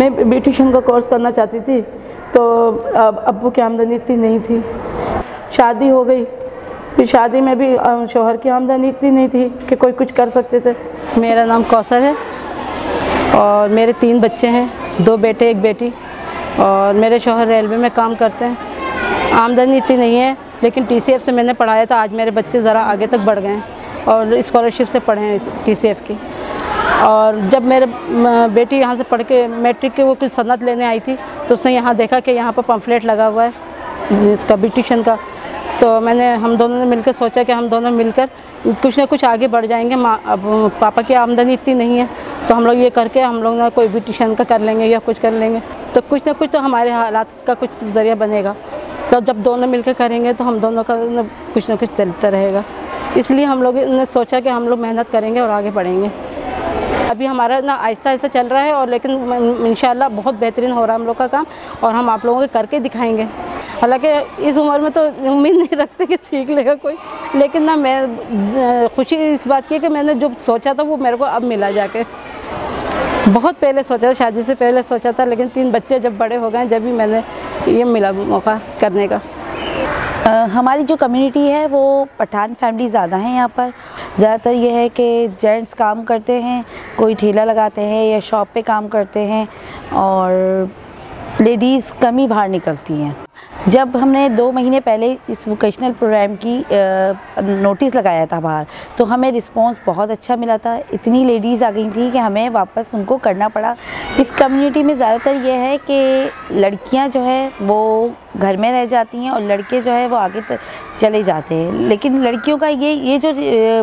मैं ब्यूटिशियन का कोर्स करना चाहती थी, तो अब्बू की आमदनी इतनी नहीं थी। शादी हो गई, फिर शादी में भी शौहर की आमदनी इतनी नहीं थी कि कोई कुछ कर सकते थे। मेरा नाम कौसर है और मेरे 3 बच्चे हैं, 2 बेटे 1 बेटी, और मेरे शौहर रेलवे में काम करते हैं। आमदनी इतनी नहीं है, लेकिन TCF से मैंने पढ़ाया था, आज मेरे बच्चे ज़रा आगे तक बढ़ गए हैं और स्कॉलरशिप से पढ़े हैं TCF की। और जब मेरे बेटी यहाँ से पढ़ के मैट्रिक के वो कुछ सनद लेने आई थी, तो उसने यहाँ देखा कि यहाँ पर पम्फलेट लगा हुआ है इसका ब्यूटिशियन का, तो हम दोनों ने मिलकर सोचा कि हम दोनों मिलकर कुछ ना कुछ आगे बढ़ जाएंगे। अब पापा की आमदनी इतनी नहीं है, तो हम लोग ये करके हम लोग ना कोई ब्यूटिशियन का कर लेंगे या कुछ कर लेंगे, तो कुछ ना कुछ तो हमारे हालात का कुछ ज़रिया बनेगा। तो जब दोनों मिलकर करेंगे तो हम दोनों का कुछ ना कुछ चलता रहेगा। इसलिए हम लोग ने सोचा कि हम लोग मेहनत करेंगे और आगे बढ़ेंगे। अभी हमारा ना आहिस्ता आहिस्ता चल रहा है, और लेकिन इंशाल्लाह बहुत बेहतरीन हो रहा है हम लोग का काम, और हम आप लोगों के करके दिखाएंगे। हालांकि इस उम्र में तो उम्मीद नहीं रखते कि सीख लेगा कोई, लेकिन ना मैं खुशी इस बात की कि मैंने जो सोचा था वो मेरे को अब मिला जाके। बहुत पहले सोचा था, शादी से पहले सोचा था, लेकिन 3 बच्चे जब बड़े हो गए जब भी मैंने ये मिला मौका करने का। हमारी जो कम्युनिटी है वो पठान फैमिली ज़्यादा है। यहाँ पर ज़्यादातर ये है कि जेंट्स काम करते हैं, कोई ठेला लगाते हैं या शॉप पे काम करते हैं, और लेडीज़ कम ही बाहर निकलती हैं। जब हमने 2 महीने पहले इस वोकेशनल प्रोग्राम की नोटिस लगाया था बाहर, तो हमें रिस्पांस बहुत अच्छा मिला था। इतनी लेडीज़ आ गई थी कि हमें वापस उनको करना पड़ा। इस कम्युनिटी में ज़्यादातर ये है कि लड़कियां जो है वो घर में रह जाती हैं और लड़के जो है वो आगे चले जाते हैं। लेकिन लड़कियों का ये जो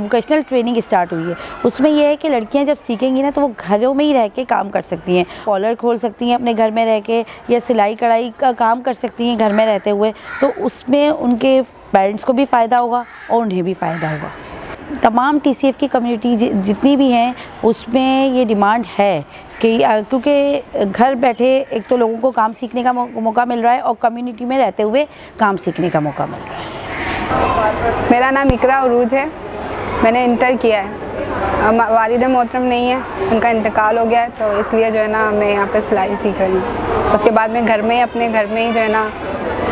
वोकेशनल ट्रेनिंग स्टार्ट हुई है, उसमें यह है कि लड़कियां जब सीखेंगी ना तो वो घरों में ही रह के काम कर सकती हैं। पार्लर खोल सकती हैं अपने घर में रह के, या सिलाई कढ़ाई का काम कर सकती हैं घर में रहते हुए। तो उसमें उनके पेरेंट्स को भी फ़ायदा होगा और उन्हें भी फ़ायदा होगा। तमाम TCF की कम्युनिटी जितनी भी हैं उसमें ये डिमांड है कि क्योंकि घर बैठे एक तो लोगों को काम सीखने का मौका मिल रहा है, और कम्युनिटी में रहते हुए काम सीखने का मौका मिल रहा है। मेरा नाम इकरा उरूज है, मैंने इंटर किया है। वालिद मोहतरम नहीं है, उनका इंतकाल हो गया है, तो इसलिए जो है ना मैं यहाँ पे सिलाई सीख रही हूँ। उसके बाद मैं घर में अपने घर में ही जो है ना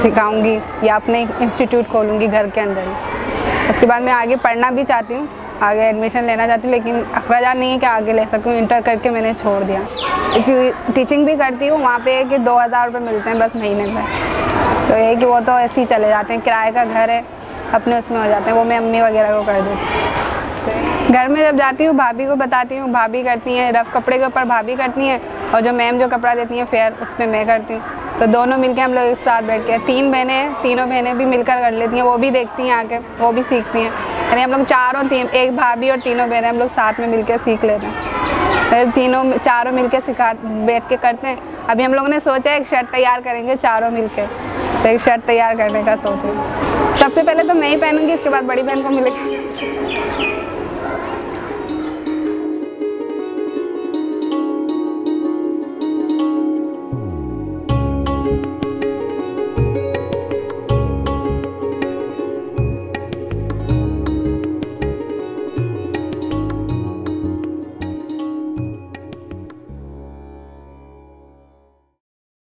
सिखाऊंगी, या अपने इंस्टीट्यूट खोलूँगी घर के अंदर ही। उसके बाद मैं आगे पढ़ना भी चाहती हूँ, आगे एडमिशन लेना चाहती हूँ, लेकिन अखराजात नहीं है कि आगे ले सकूँ। इंटर करके मैंने छोड़ दिया। टीचिंग भी करती हूँ, वहाँ पे कि 2000 रुपये मिलते हैं बस महीने में, तो ये कि वो तो ऐसे ही चले जाते हैं। किराए का घर है, अपने उसमें हो जाते हैं, वो मैं अम्मी वगैरह को कर देती हूँ। घर में जब जाती हूँ भाभी को बताती हूँ, भाभी करती हैं। रफ़ कपड़े के ऊपर भाभी करती हैं, और जो मैम जो कपड़ा देती हैं फेयर, उस पर मैं करती हूँ। तो दोनों मिलके हम लोग एक साथ बैठ के, 3 बहनें हैं, तीनों बहनें भी मिलकर कर लेती हैं। वो भी देखती हैं आके, वो भी सीखती हैं। यानी हम लोग एक भाभी और तीनों बहनें हम लोग साथ में मिलकर सीख लेते हैं। चारों मिलकर बैठ के करते हैं। अभी हम लोगों ने सोचा है एक शर्ट तैयार करेंगे चारों मिलकर, तो एक शर्ट तैयार करने का सोच रहे हैं। सबसे पहले तो मैं ही पहनूंगी, इसके बाद बड़ी बहन को मिलेगी।